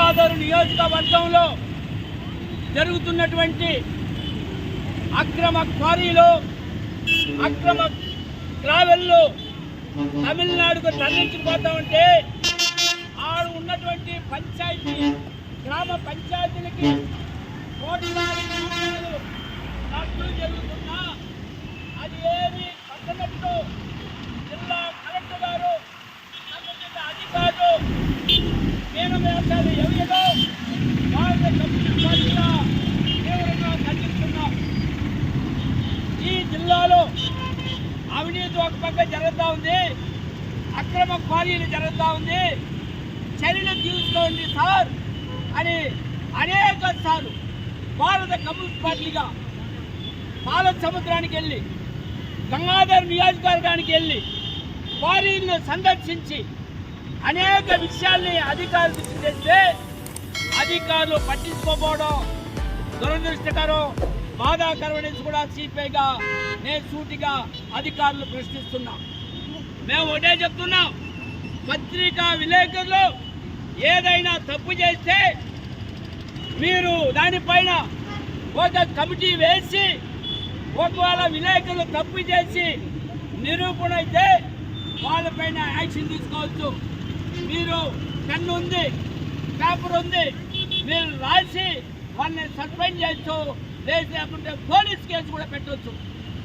గంగాధర నియోజకవర్గంలో జరుగుతున్నటువంటి అక్రమ క్వారీలు, అక్రమ గ్రావెల్లు తమిళనాడుకు తరలించిపోతా ఉంటే ఆడ ఉన్నటువంటి పంచాయతీ గ్రామ పంచాయతీలకి కోట్లాది రూపాయలు ఖర్చులు జరుగుతున్నా అది ఏమి పట్టనట్టు జిల్లా కలెక్టర్ గారు సంబంధిత అధికారులు నేను వేసాలు ఎవరిలో వాళ్ళ తీవ్రంగా ఖండిస్తున్నాం. ఈ జిల్లాలో అవినీతి ఒక పక్క జరుగుతూ ఉంది, అక్రమ క్వారీలు జరుగుతూ ఉంది. చర్యలు తీసుకోండి సార్ అని అనేక సార్లు భారత కమ్యూనిస్ట్ పార్టీగా పాల సముద్రానికి వెళ్ళి గంగాధర్ నియోజకవర్గానికి వెళ్ళి క్వారీలను సందర్శించి అనేక విషయాల్ని అధికారులు దృష్టి చేస్తే అధికారులు పట్టించుకోకపోవడం దురదృష్టకరం, బాధాకరమనేసి కూడా సిపిఐగా నేను సూటిగా అధికారులు ప్రశ్నిస్తున్నాం. మేము ఒకటే చెప్తున్నాం, పత్రికా విలేకరులు ఏదైనా తప్పు చేస్తే మీరు దానిపైన ఒక కమిటీ వేసి ఒకవేళ విలేకరులు తప్పు చేసి నిరూపణ అయితే వాళ్ళపైన యాక్షన్ తీసుకోవచ్చు. మీరు పెన్ను ఉంది, పేపర్ ఉంది, మీరు రాసి వాళ్ళని సస్పెండ్ చేయొచ్చు, లేకుంటే పోలీస్ కేసు కూడా పెట్టవచ్చు.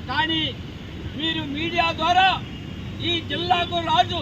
కానీ మీరు మీడియా ద్వారా ఈ జిల్లాకు రాజు